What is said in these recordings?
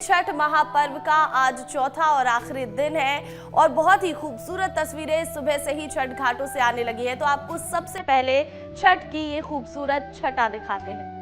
छठ महापर्व का आज चौथा और आखिरी दिन है और बहुत ही खूबसूरत तस्वीरें सुबह से ही छठ घाटों से आने लगी है। तो आपको सबसे पहले छठ की ये खूबसूरत छटा दिखाते हैं।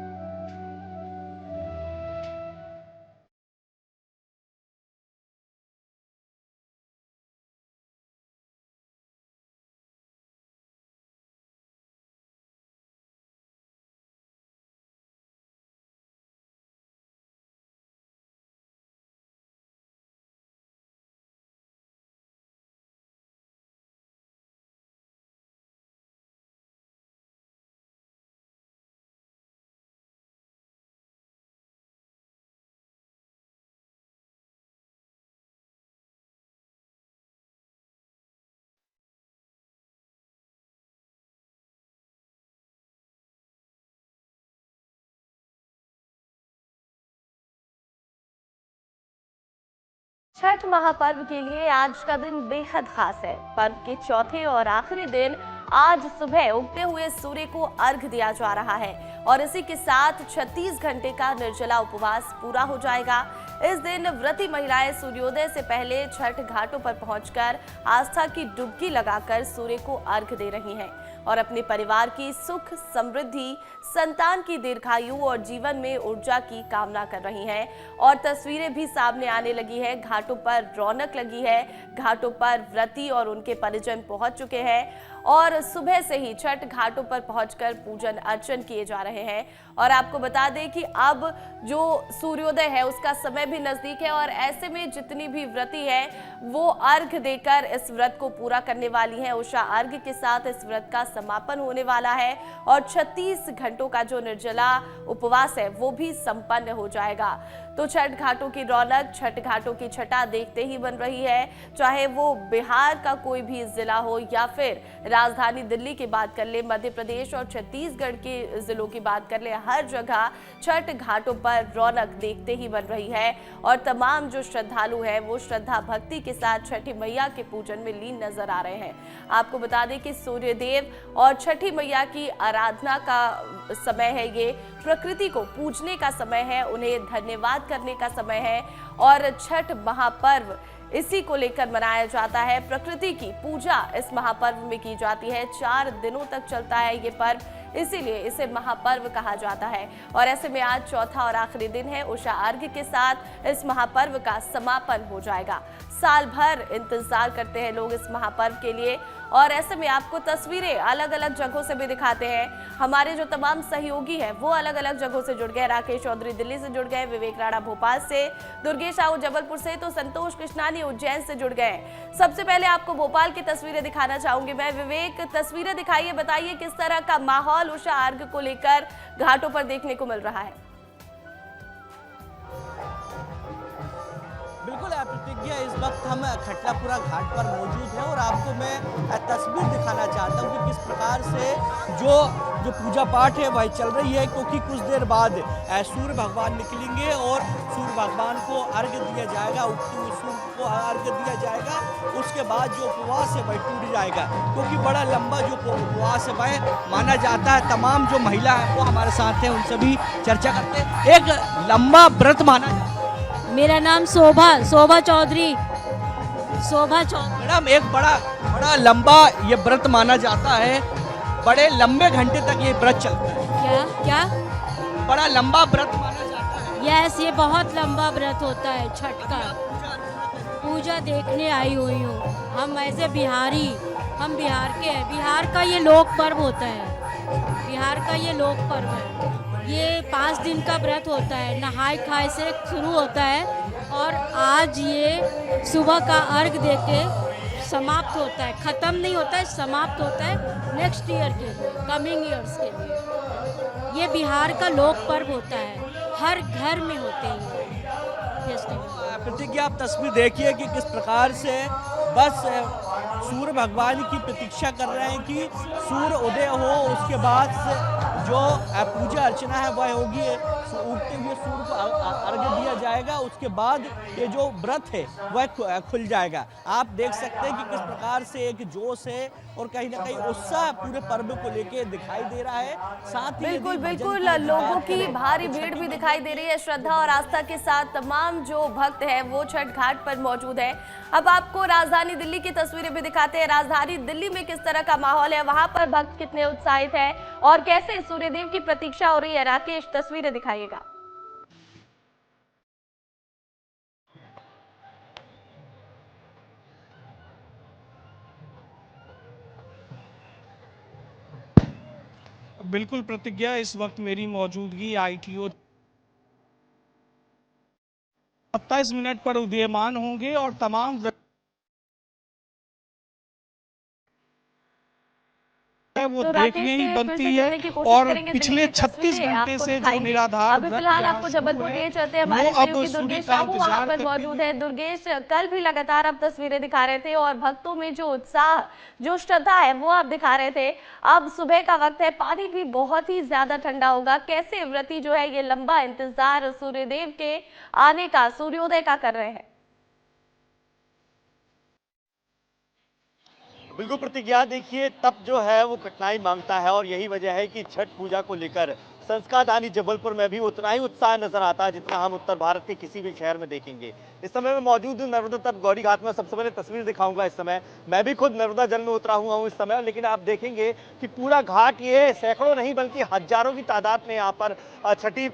छठ महापर्व के लिए आज का दिन बेहद खास है। पर्व के चौथे और आखिरी दिन आज सुबह उगते हुए सूर्य को अर्घ दिया जा रहा है और इसी के साथ 36 घंटे का निर्जला उपवास पूरा हो जाएगा। इस दिन व्रती महिलाएं सूर्योदय से पहले छठ घाटों पर पहुंचकर आस्था की डुबकी लगाकर सूर्य को अर्घ दे रही हैं और अपने परिवार की सुख समृद्धि, संतान की दीर्घायु और जीवन में ऊर्जा की कामना कर रही हैं। और तस्वीरें भी सामने आने लगी है। घाटों पर रौनक लगी है। घाटों पर व्रती और उनके परिजन पहुंच चुके हैं और सुबह से ही छठ घाटों पर पहुंचकर पूजन अर्चन किए जा रहे हैं। और आपको बता दें कि अब जो सूर्योदय है उसका समय भी नजदीक है और ऐसे में जितनी भी व्रती है वो अर्घ देकर इस व्रत को पूरा करने वाली है। उषा अर्घ के साथ इस व्रत का समापन होने वाला है और 36 घंटों का जो निर्जला उपवास है वो भी संपन्न हो जाएगा। तो छठ घाटों की रौनक, छठ घाटों की छटा देखते ही बन रही है। चाहे वो बिहार का कोई भी जिला हो या फिर राजधानी दिल्ली की बात कर ले, मध्य प्रदेश और छत्तीसगढ़ के जिलों की बात कर ले, हर जगह छठ घाटों पर रौनक देखते ही बन रही है। और तमाम जो श्रद्धालु हैं वो श्रद्धा भक्ति के साथ छठी मैया के पूजन में लीन नजर आ रहे हैं। आपको बता दें कि सूर्यदेव और छठी मैया की आराधना का समय है, ये प्रकृति को पूजने का समय है, उन्हें धन्यवाद करने का समय है। और छठ महापर्व इसी को लेकर मनाया जाता है। प्रकृति की पूजा इस महापर्व में की जाती है। 4 दिनों तक चलता है ये पर्व, इसीलिए इसे महापर्व कहा जाता है। और ऐसे में आज चौथा और आखिरी दिन है। उषा अर्घ के साथ इस महापर्व का समापन हो जाएगा। साल भर इंतजार करते हैं लोग इस महापर्व के लिए और ऐसे में आपको तस्वीरें अलग अलग जगहों से भी दिखाते हैं। हमारे जो तमाम सहयोगी हैं वो अलग अलग जगहों से जुड़ गए। राकेश चौधरी दिल्ली से जुड़ गए, विवेक राणा भोपाल से, दुर्गेश साहू जबलपुर से, तो संतोष कृष्णानी उज्जैन से जुड़ गए। सबसे पहले आपको भोपाल की तस्वीरें दिखाना चाहूंगी मैं। विवेक, तस्वीरें दिखाइए, बताइए किस तरह का माहौल उषा अर्घ को लेकर घाटों पर देखने को मिल रहा है। बिल्कुल प्रतिज्ञा, इस वक्त हम खटलापुरा घाट पर मौजूद हैं और आपको मैं तस्वीर दिखाना चाहता हूं कि किस प्रकार से जो पूजा पाठ है वह चल रही है, क्योंकि कुछ देर बाद सूर्य भगवान निकलेंगे और सूर्य भगवान को अर्घ दिया जाएगा, उगते हुए सूर्य को अर्घ दिया जाएगा। उसके बाद जो उपवास है वह टूट जाएगा, क्योंकि बड़ा लंबा जो उपवास है वह माना जाता है। तमाम जो महिला है वो हमारे साथ हैं, उनसे भी चर्चा करते हैं। एक लंबा व्रत माना जाता है। मेरा नाम शोभा चौधरी। मैडम, एक बड़ा लंबा ये व्रत माना जाता है, बड़े लंबे घंटे तक ये व्रत चलता है। क्या बड़ा लंबा व्रत माना जाता है। यस, ये बहुत लंबा व्रत होता है छठ का। पूजा देखने आई हुई हूँ। हम ऐसे बिहारी, हम बिहार के हैं। बिहार का ये लोक पर्व होता है। बिहार का ये लोक पर्व है। ये 5 दिन का व्रत होता है। नहाय खाए से शुरू होता है और आज ये सुबह का अर्घ देके समाप्त होता है। ख़त्म नहीं होता है, समाप्त होता है नेक्स्ट ईयर के लिए, कमिंग ईयर्स के लिए। ये बिहार का लोक पर्व होता है, हर घर में होते हैं फेस्टिवल। प्रतिज्ञा, आप तस्वीर देखिए कि किस प्रकार से बस सूर्य भगवान की प्रतीक्षा कर रहे हैं कि सूर्य उदय हो, उसके बाद से जो पूजा अर्चना है वह होगी, उगते हुए सूर्य को अर्घ्य दिया जाएगा। उसके बाद ये जो व्रत है वह खुल जाएगा। आप देख सकते हैं कि किस प्रकार से एक जोश है और कहीं ना कहीं उत्साह पूरे पर्व को लेके दिखाई दे रहा है। साथ ही बिल्कुल यदि भजन बिल्कुल की यदि लोगों बात की करें भारी तो भीड़ छठी भी दिखाई दे रही है। श्रद्धा और आस्था के साथ तमाम जो भक्त हैं वो छठ घाट पर मौजूद है। अब आपको राजधानी दिल्ली की तस्वीरें भी दिखाते हैं। राजधानी दिल्ली में किस तरह का माहौल है, वहां पर भक्त कितने उत्साहित हैं और कैसे सूर्यदेव की प्रतीक्षा हो रही है। राकेश, तस्वीरें दिखाइएगा। बिल्कुल प्रतिज्ञा, इस वक्त मेरी मौजूदगी ITO 27 मिनट पर उदीयमान होंगे और तमाम वो तो देखने राकेश ही से फिर बनती से है। जुड़ने की कोशिश और करेंगे। दिल्ली पिछले की 36 तस्वीरें घंटे आपको से जो दिखाएंगे। निराधार अभी व्रत फिलहाल यहाँ आपको शुरू जबलपुर है, ले चलते हैं। वो हमारे अब सहयोगी सूर्य दुर्गेश का साहू वहां इंतजार पर करते मौजूद हुए है। दुर्गेश, कल भी लगातार आप तस्वीरें दिखा रहे थे और भक्तों में जो उत्साह, जो श्रद्धा है वो आप दिखा रहे थे। अब सुबह का वक्त है, पानी भी बहुत ही ज्यादा ठंडा होगा। कैसे व्रती जो है ये लंबा इंतजार सूर्यदेव के आने का, सूर्योदय का कर रहे हैं? बिल्कुल प्रतिज्ञा, देखिए तब जो है वो कठिनाई मांगता है और यही वजह है कि छठ पूजा को लेकर संस्कारधानी जबलपुर में भी उतना ही उत्साह नजर आता है जितना हम उत्तर भारत के किसी भी शहर में देखेंगे। इस समय मैं मौजूद हूँ नर्मदा तट गौरी घाट में। सबसे पहले तस्वीर दिखाऊंगा। इस समय मैं भी खुद नर्मदा जल में उतरा हुआ हूँ इस समय, लेकिन आप देखेंगे कि पूरा घाट ये सैकड़ों नहीं बल्कि हजारों की तादाद में यहाँ पर छठी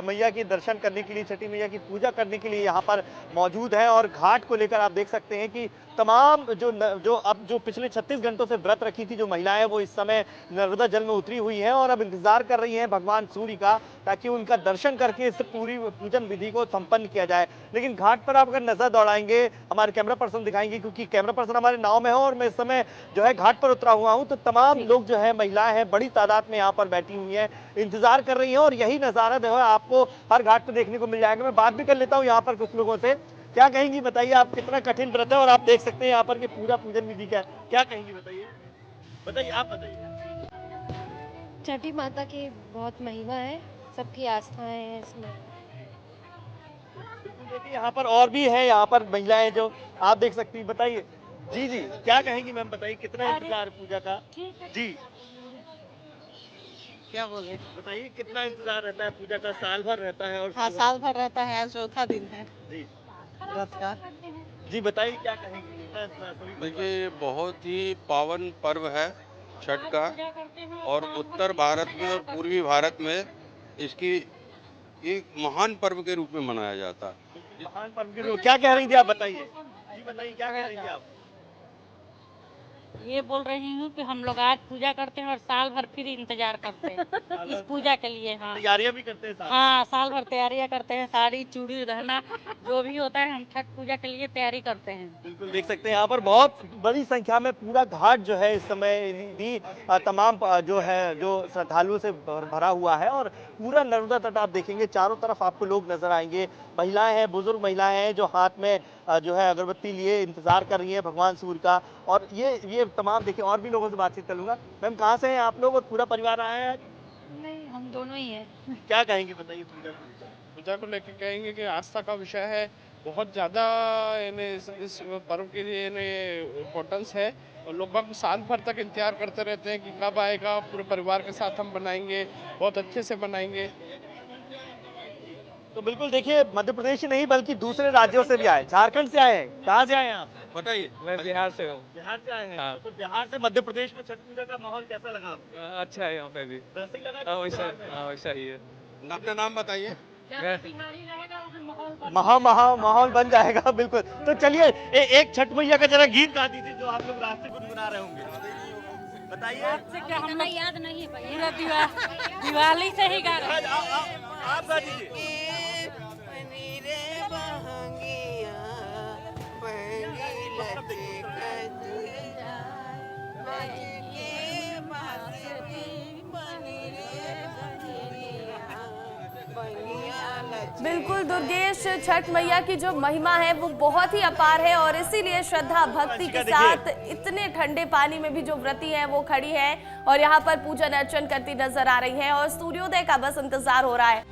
मैया की दर्शन करने के लिए, छठी मैया की पूजा करने के लिए यहाँ पर मौजूद है। और घाट को लेकर आप देख सकते हैं कि तमाम जो पिछले 36 घंटों से व्रत रखी थी जो महिलाएं, वो इस समय नर्मदा जल में उतरी हुई हैं और अब इंतजार कर रही हैं भगवान सूर्य का, ताकि उनका दर्शन करके इस पूरी पूजन विधि को संपन्न किया जाए। लेकिन घाट पर आप अगर नजर दौड़ाएंगे, हमारे कैमरा पर्सन दिखाएंगे, क्योंकि कैमरा पर्सन हमारे नाव में है और मैं इस समय जो है घाट पर उतरा हुआ हूं, तो तमाम लोग जो है, महिलाएं हैं, बड़ी तादाद में यहाँ पर बैठी हुई हैं, इंतजार कर रही हैं और यही नजारा जो है आपको हर घाट पर देखने को मिल जाएगा। मैं बात भी कर लेता हूँ यहाँ पर कुछ लोगों से। क्या कहेंगी बताइए, आप कितना कठिन व्रत है और आप देख सकते हैं यहाँ पर कि पूरा पूजन विधि क्या कहेंगी बताइए, आप बताइए। छठी माता की बहुत महिमा है, सबकी आस्थाएं हैं इसमें। देखिए यहाँ पर और भी है, यहाँ पर महिलाएं जो आप देख सकती हैं। बताइए जी जी, क्या कहेंगी मैम, बताइए कितना इंतजार पूजा का जी, क्या बोले? बताइए कितना इंतजार रहता है पूजा का? साल भर रहता है और हाँ, साल भर रहता है, आज चौथा दिन है जी व्रत का। जी, बताइए क्या कहेंगे, कितना इंतजार? देखिए, ये बहुत ही पावन पर्व है छठ का, और उत्तर भारत में और पूर्वी भारत में इसकी एक महान पर्व के रूप में मनाया जाता है। महान पर्व के रूप, क्या कह रही थी आप, बताइए जी, बताइए क्या कह रही थी आप? ये बोल रही हूँ कि हम लोग आज पूजा करते हैं और साल भर फिर इंतजार करते हैं इस पूजा के लिए। हाँ तैयारियां भी करते हैं साथ? हाँ, साल भर तैयारियां करते हैं, साड़ी चूड़ी गहना जो भी होता है, हम छठ पूजा के लिए तैयारी करते हैं। बिल्कुल देख सकते हैं यहाँ पर बहुत बड़ी संख्या में पूरा घाट जो है इस समय भी तमाम जो श्रद्धालुओं से भरा हुआ है और पूरा नर्मदा तट आप देखेंगे, चारों तरफ आपको लोग नजर आएंगे। महिलाएं हैं, बुजुर्ग महिलाएं हैं जो हाथ में जो है अगरबत्ती लिए इंतजार कर रही है भगवान सूर्य का। और ये तमाम देखिए, और भी लोगों से बातचीत करूंगा। मैम, कहाँ से हैं आप लोग और पूरा परिवार आया है? नहीं, हम दोनों ही हैं। क्या कहेंगे बताइए पूजा? पूजा को लेकर कहेंगे कि आस्था का विषय है, बहुत ज़्यादा इस पर्व के लिए इम्पोर्टेंस है और लोग साल भर तक इंतजार करते रहते हैं कि कब आएगा। पूरे परिवार के साथ हम बनाएंगे, बहुत अच्छे से बनाएंगे। तो बिल्कुल देखिए, मध्य प्रदेश ही नहीं बल्कि दूसरे राज्यों से भी आए, झारखंड से आए हैं। कहाँ से आए हैं आप? बताइए। मैं बिहार से हूँ। बिहार से आए हैं। हाँ। तो बिहार से मध्य प्रदेश में छठ पूजा का माहौल कैसा लगा आपको? अच्छा है यहाँ पे भी। वैसे ही लगा? वैसा ही है। अपना नाम बताइए। माहौल बन जाएगा बिल्कुल। तो चलिए एक छठ मैया का जरा गीत गा दीजिए जो आप लोग रास्ते गुनगुना रहे होंगे, बताइए। हम लोग याद नहीं है, पूरा दिवाली से ही गा रहे हैं। आप गा दीजिए। बिल्कुल दुर्गेश, छठ मैया की जो महिमा है वो बहुत ही अपार है और इसीलिए श्रद्धा भक्ति के साथ इतने ठंडे पानी में भी जो व्रती हैं वो खड़ी हैं और यहाँ पर पूजन अर्चन करती नजर आ रही हैं और सूर्योदय का बस इंतजार हो रहा है।